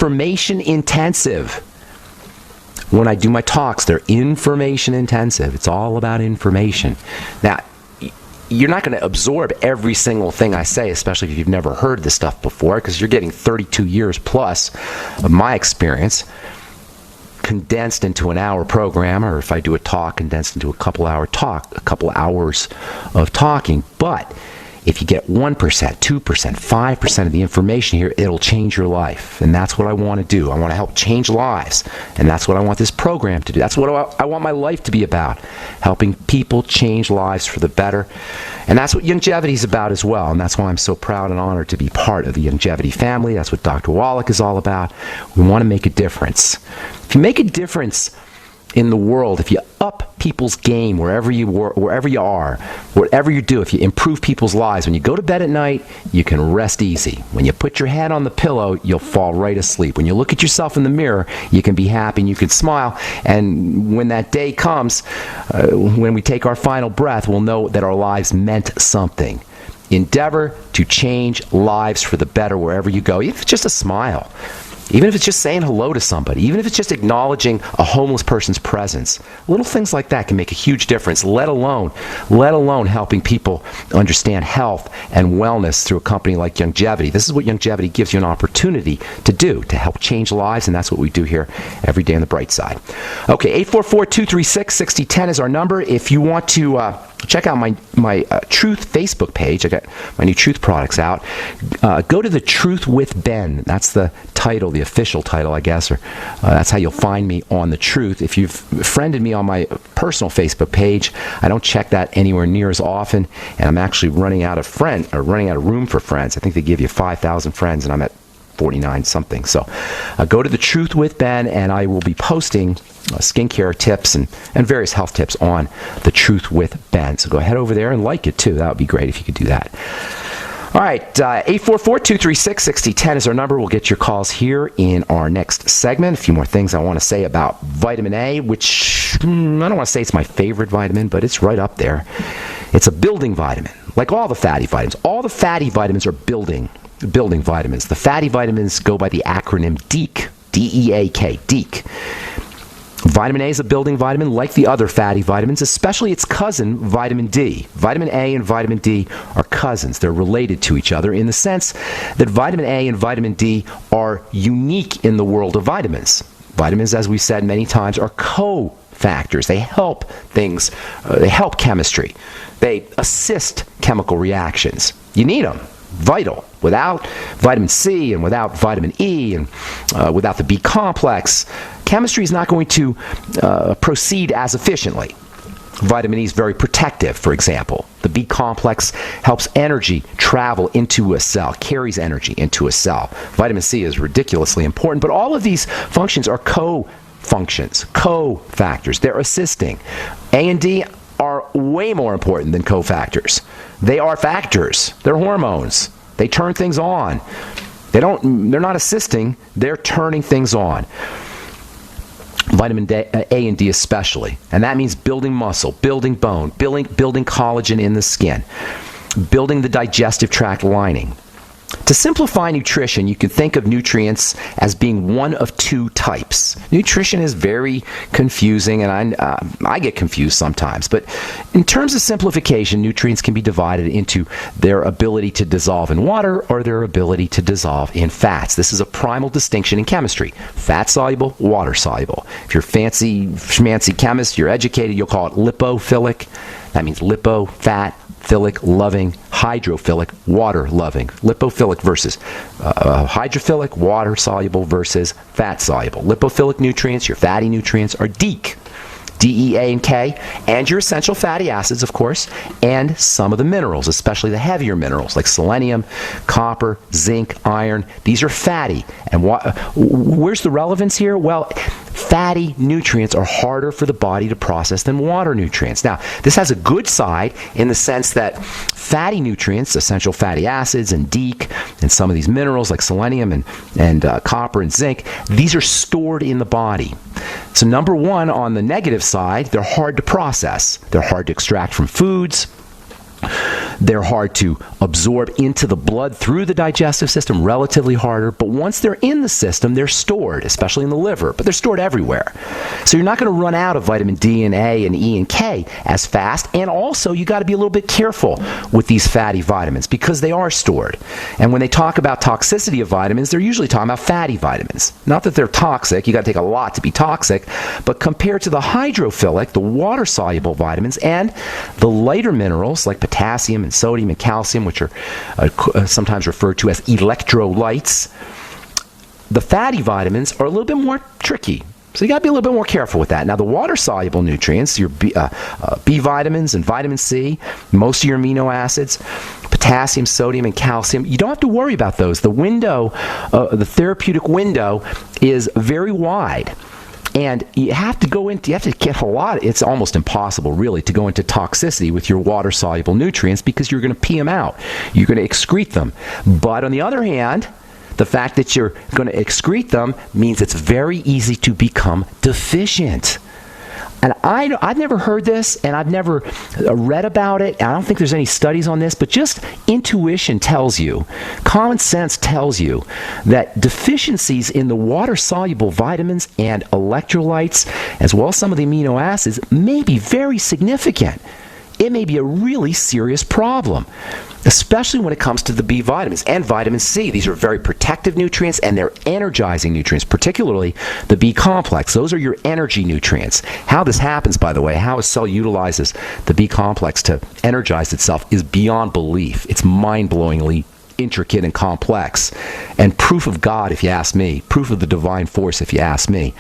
information intensive. When I do my talks, they're information intensive. It's all about information. Now, you're not going to absorb every single thing I say, especially if you've never heard this stuff before, because you're getting 32 years plus of my experience condensed into an hour program, or if I do a talk, condensed into a couple hours of talking. But if you get 1%, 2%, 5% of the information here, it'll change your life. And that's what I want to do. I want to help change lives. And that's what I want this program to do. That's what I want my life to be about, helping people change lives for the better. And that's what Longevity is about as well. And that's why I'm so proud and honored to be part of the Longevity family. That's what Dr. Wallach is all about. We want to make a difference. If you make a difference in the world, if you up people's game wherever you are, whatever you do, if you improve people's lives, when you go to bed at night, you can rest easy. When you put your head on the pillow, you'll fall right asleep. When you look at yourself in the mirror, you can be happy and you can smile. And when that day comes, when we take our final breath, we'll know that our lives meant something. Endeavor to change lives for the better wherever you go, even if it's just a smile. Even if it's just saying hello to somebody, even if it's just acknowledging a homeless person's presence, little things like that can make a huge difference, let alone helping people understand health and wellness through a company like Longevity. This is what Longevity gives you an opportunity to do, to help change lives, and that's what we do here every day on the bright side. Okay, 844-236-6010 is our number. If you want to check out my Truth Facebook page, I got my new Truth products out. Go to the Truth with Ben. That's the title, the official title, I guess, or that's how you'll find me on the Truth. If you've friended me on my personal Facebook page, I don't check that anywhere near as often, and I'm actually running out of room for friends. I think they give you 5,000 friends, and I'm at 49 something. So go to the Truth with Ben, and I will be posting skincare tips and various health tips on the Truth with Ben. So go ahead over there and like it too. That would be great if you could do that. All right, 844-236-6010 is our number. We'll get your calls here in our next segment. A few more things I want to say about vitamin A, which I don't want to say it's my favorite vitamin, but it's right up there. It's a building vitamin, like all the fatty vitamins. All the fatty vitamins are building vitamins. The fatty vitamins go by the acronym DEAK, D-E-A-K, DEAK. Vitamin A is a building vitamin like the other fatty vitamins, especially its cousin, vitamin D. Vitamin A and vitamin D are cousins. They're related to each other in the sense that vitamin A and vitamin D are unique in the world of vitamins. Vitamins, as we've said many times, are cofactors. They help things. They help chemistry. They assist chemical reactions. You need them. Vital. Without vitamin C and without vitamin E and without the B complex, chemistry is not going to proceed as efficiently. Vitamin E is very protective, for example. The B complex helps energy travel into a cell, carries energy into a cell. Vitamin C is ridiculously important, but all of these functions are co-functions, co-factors. They're assisting. A and D are way more important than cofactors. They are factors. They're hormones. They turn things on. They're not assisting, they're turning things on. Vitamin A and D especially. And that means building muscle, building bone, building collagen in the skin, building the digestive tract lining. To simplify nutrition, you can think of nutrients as being one of two types. Nutrition is very confusing, and I get confused sometimes. But in terms of simplification, nutrients can be divided into their ability to dissolve in water or their ability to dissolve in fats. This is a primal distinction in chemistry. Fat-soluble, water-soluble. If you're fancy schmancy chemist, you're educated, you'll call it lipophilic. That means lipo, fat, philic, loving, hydrophilic, water-loving. Lipophilic versus hydrophilic, water-soluble versus fat-soluble. Lipophilic nutrients, your fatty nutrients, are DEAK, D-E-A and K, and your essential fatty acids, of course, and some of the minerals, especially the heavier minerals like selenium, copper, zinc, iron. These are fatty. And where's the relevance here? Well, fatty nutrients are harder for the body to process than water nutrients. Now, this has a good side in the sense that fatty nutrients, essential fatty acids and DEAK, and some of these minerals like selenium and copper and zinc, these are stored in the body. So number one, on the negative side, they're hard to process. They're hard to extract from foods. They're hard to absorb into the blood through the digestive system, relatively harder. But once they're in the system, they're stored, especially in the liver. But they're stored everywhere. So you're not going to run out of vitamin D and A and E and K as fast. And also, you got to be a little bit careful with these fatty vitamins because they are stored. And when they talk about toxicity of vitamins, they're usually talking about fatty vitamins. Not that they're toxic. You got to take a lot to be toxic. But compared to the hydrophilic, the water-soluble vitamins, and the lighter minerals like potassium and sodium and calcium, which are sometimes referred to as electrolytes, the fatty vitamins are a little bit more tricky. So you got to be a little bit more careful with that. Now, the water-soluble nutrients, your B vitamins and vitamin C, most of your amino acids, potassium, sodium, and calcium, you don't have to worry about those. The window, the therapeutic window is very wide. And you have to get a lot. It's almost impossible, really, to go into toxicity with your water-soluble nutrients because you're going to pee them out. You're going to excrete them. But on the other hand, the fact that you're going to excrete them means it's very easy to become deficient. And I've never heard this, and I've never read about it. I don't think there's any studies on this, but just intuition tells you, common sense tells you that deficiencies in the water-soluble vitamins and electrolytes, as well as some of the amino acids, may be very significant. It may be a really serious problem, especially when it comes to the B vitamins and vitamin C. These are very protective nutrients, and they're energizing nutrients, particularly the B complex. Those are your energy nutrients. How this happens, by the way, how a cell utilizes the B complex to energize itself is beyond belief. It's mind-blowingly intricate and complex, and proof of God, if you ask me, proof of the divine force, if you ask me.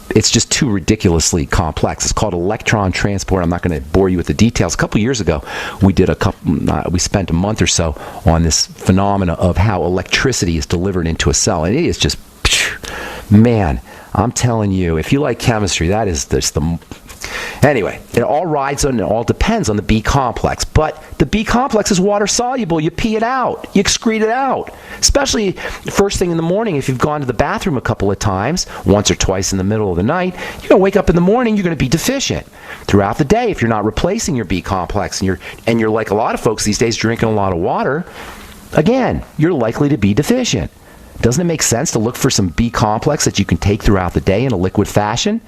It's just too ridiculously complex. It's called electron transport. I'm not going to bore you with the details. A couple years ago, we spent a month or so on this phenomena of how electricity is delivered into a cell, and it is just, man, I'm telling you, if you like chemistry, that is just the... Anyway, it all rides on, it all depends on the B complex. But the B complex is water soluble. You pee it out. You excrete it out. Especially first thing in the morning, if you've gone to the bathroom a couple of times, once or twice in the middle of the night, you're going to wake up in the morning, you're going to be deficient. Throughout the day, if you're not replacing your B complex, and you're like a lot of folks these days drinking a lot of water, again, you're likely to be deficient. Doesn't it make sense to look for some B complex that you can take throughout the day in a liquid fashion?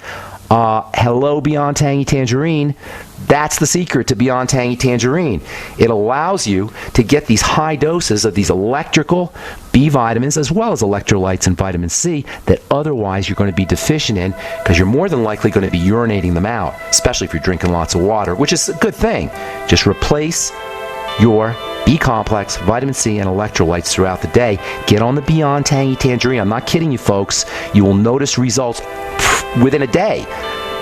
Hello, Beyond Tangy Tangerine. That's the secret to Beyond Tangy Tangerine. It allows you to get these high doses of these electrical B vitamins as well as electrolytes and vitamin C that otherwise you're going to be deficient in because you're more than likely going to be urinating them out, especially if you're drinking lots of water, which is a good thing. Just replace your B complex, vitamin C, and electrolytes throughout the day. Get on the Beyond Tangy Tangerine. I'm not kidding you, folks. You will notice results within a day.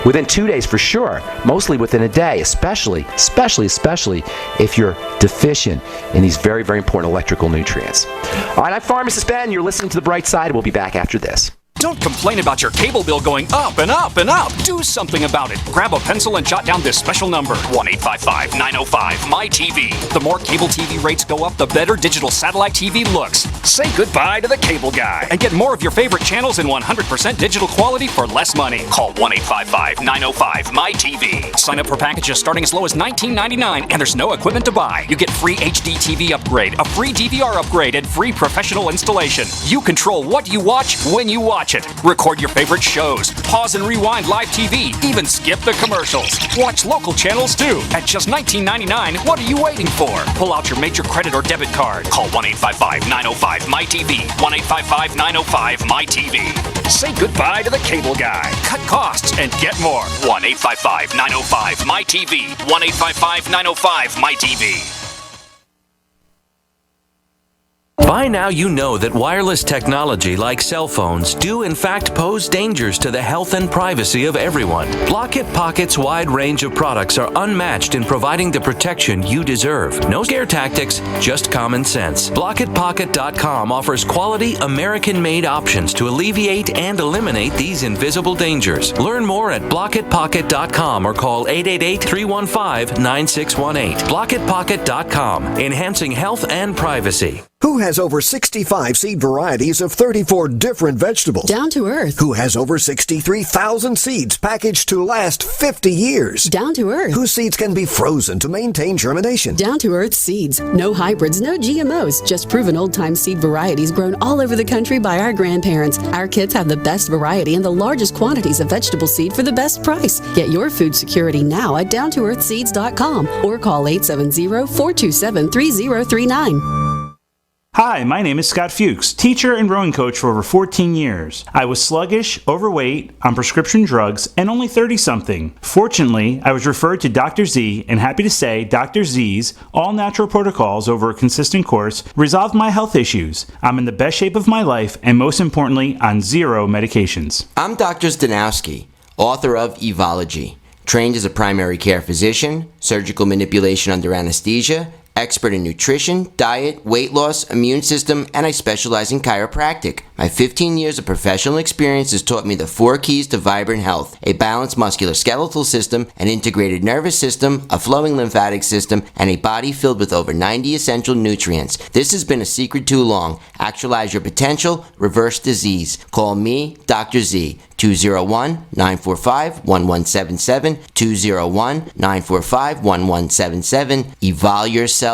Within 2 days for sure. Mostly within a day, especially if you're deficient in these very, very important electrical nutrients. All right, I'm Pharmacist Ben. You're listening to The Bright Side. We'll be back after this. Don't complain about your cable bill going up and up and up. Do something about it. Grab a pencil and jot down this special number, 1-855-905-MY-TV. The more cable TV rates go up, the better digital satellite TV looks. Say goodbye to the cable guy and get more of your favorite channels in 100% digital quality for less money. Call 1-855-905-MY-TV. Sign up for packages starting as low as $19.99, and there's no equipment to buy. You get free HD TV upgrade, a free DVR upgrade, and free professional installation. You control what you watch when you watch it. Record your favorite shows, pause and rewind live TV, even skip the commercials. Watch local channels too. At just $19.99, what are you waiting for? Pull out your major credit or debit card. Call 1-855-905-MY-TV. 1-855-905-MY-TV. Say goodbye to the cable guy. Cut costs and get more. 1-855-905-MY-TV. 1-855-905-MY-TV. By now you know that wireless technology like cell phones do in fact pose dangers to the health and privacy of everyone. Block-It Pocket's wide range of products are unmatched in providing the protection you deserve. No scare tactics, just common sense. BlockItPocket.com offers quality American-made options to alleviate and eliminate these invisible dangers. Learn more at BlockItPocket.com or call 888-315-9618. BlockItPocket.com, enhancing health and privacy. Who has over 65 seed varieties of 34 different vegetables? Down to Earth. Who has over 63,000 seeds packaged to last 50 years? Down to Earth. Whose seeds can be frozen to maintain germination? Down to Earth seeds. No hybrids, no GMOs, just proven old-time seed varieties grown all over the country by our grandparents. Our kids have the best variety and the largest quantities of vegetable seed for the best price. Get your food security now at downtoearthseeds.com or call 870-427-3039. Hi, my name is Scott Fuchs, teacher and rowing coach for over 14 years. I was sluggish, overweight, on prescription drugs, and only 30-something. Fortunately, I was referred to Dr. Z, and happy to say Dr. Z's all-natural protocols over a consistent course resolved my health issues. I'm in the best shape of my life, and most importantly, on 0 medications. I'm Dr. Zdanowski, author of Evology, trained as a primary care physician, surgical manipulation under anesthesia, expert in nutrition, diet, weight loss, immune system, and I specialize in chiropractic. My 15 years of professional experience has taught me the 4 keys to vibrant health: a balanced musculoskeletal system, an integrated nervous system, a flowing lymphatic system, and a body filled with over 90 essential nutrients. This has been a secret too long. Actualize your potential, reverse disease. Call me, Dr. Z, 201-945-1177, 201-945-1177, evolveyourself.com.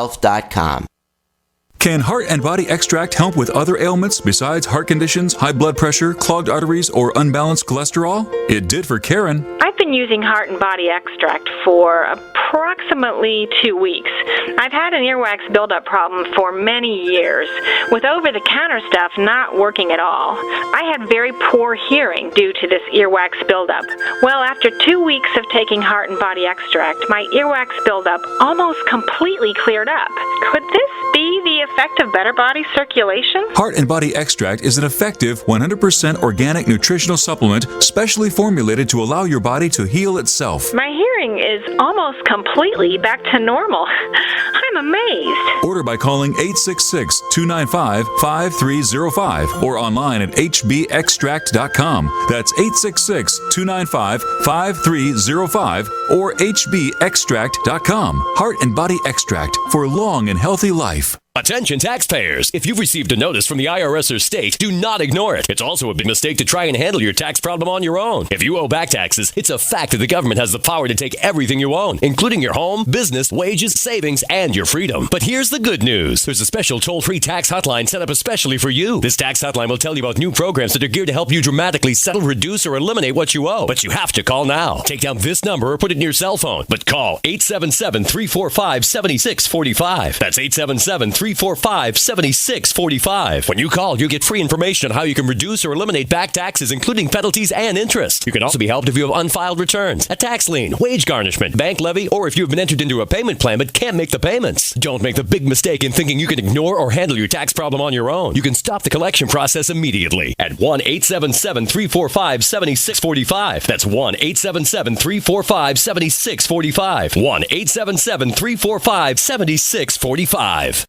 Can Heart and Body Extract help with other ailments besides heart conditions, high blood pressure, clogged arteries, or unbalanced cholesterol? It did for Karen. I've been using Heart and Body Extract for approximately 2 weeks. I've had an earwax buildup problem for many years, with over-the-counter stuff not working at all. I had very poor hearing due to this earwax buildup. Well, after 2 weeks of taking Heart and Body Extract, my earwax buildup almost completely cleared up. Could this be the effect of better body circulation? Heart and Body Extract is an effective 100% organic nutritional supplement specially formulated to allow your body to heal itself. My hearing is almost completely back to normal. I'm amazed. Order by calling 866-295-5305 or online at hbextract.com. That's 866-295-5305 or hbextract.com. Heart and Body Extract for long and healthy life. Attention taxpayers! If you've received a notice from the IRS or state, do not ignore it. It's also a big mistake to try and handle your tax problem on your own. If you owe back taxes, it's a fact that the government has the power to take everything you own, including your home, business, wages, savings, and your freedom. But here's the good news. There's a special toll-free tax hotline set up especially for you. This tax hotline will tell you about new programs that are geared to help you dramatically settle, reduce, or eliminate what you owe. But you have to call now. Take down this number or put it in your cell phone. But call 877-345-7645. That's 877-345-7645. When you call, you get free information on how you can reduce or eliminate back taxes, including penalties and interest. You can also be helped if you have unfiled returns, a tax lien, wage garnishment, bank levy, or if you have been entered into a payment plan but can't make the payments. Don't make the big mistake in thinking you can ignore or handle your tax problem on your own. You can stop the collection process immediately at 1-877-345-7645. That's 1-877-345-7645. 1-877-345-7645.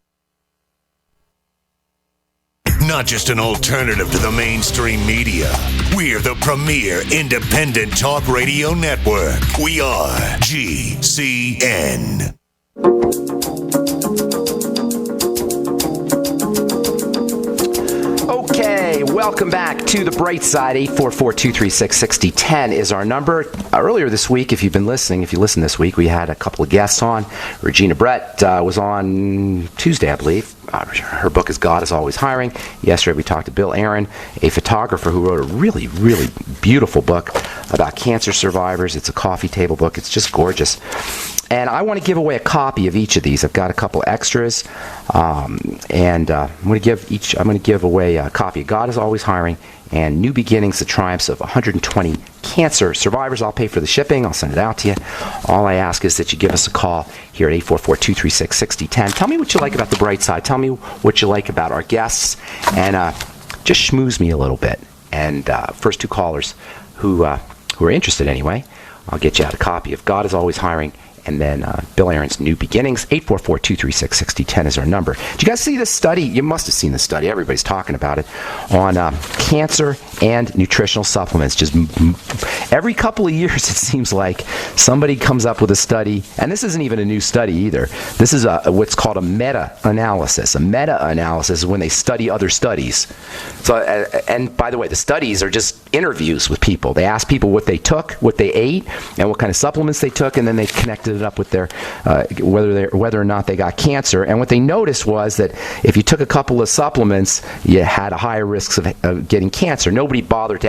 Not just an alternative to the mainstream media. We're the premier independent talk radio network. We are GCN. Okay, welcome back to the bright side. 844-236-6010 is our number. Earlier this week, if you listened this week, we had a couple of guests on. Regina Brett was on Tuesday, I believe. Her book is God is Always Hiring. Yesterday we talked to Bill Aaron, a photographer who wrote a really, really beautiful book about cancer survivors. It's a coffee table book. It's just gorgeous. And I want to give away a copy of each of these. I've got a couple extras, and I'm going to give away a copy of God is Always Hiring and New Beginnings: The Triumphs of 120 Cancer Survivors. I'll pay for the shipping. I'll send it out to you. All I ask is that you give us a call here at 844-236-6010. Tell me what you like about the bright side. Tell me what you like about our guests, and just schmooze me a little bit. And first two callers who are interested anyway, I'll get you out a copy of God is Always Hiring and then Bill Aaron's New Beginnings. 844-236-6010 is our number. Did you guys see this study? You must have seen this study. Everybody's talking about it. On cancer and nutritional supplements. Just every couple of years, it seems like somebody comes up with a study, and this isn't even a new study either. This is what's called a meta-analysis. A meta-analysis is when they study other studies. So, and by the way, the studies are just interviews with people. They ask people what they took, what they ate, and what kind of supplements they took, and then they connected it up with their whether or not they got cancer. And what they noticed was that if you took a couple of supplements, you had a higher risk of getting cancer. Nobody bothered to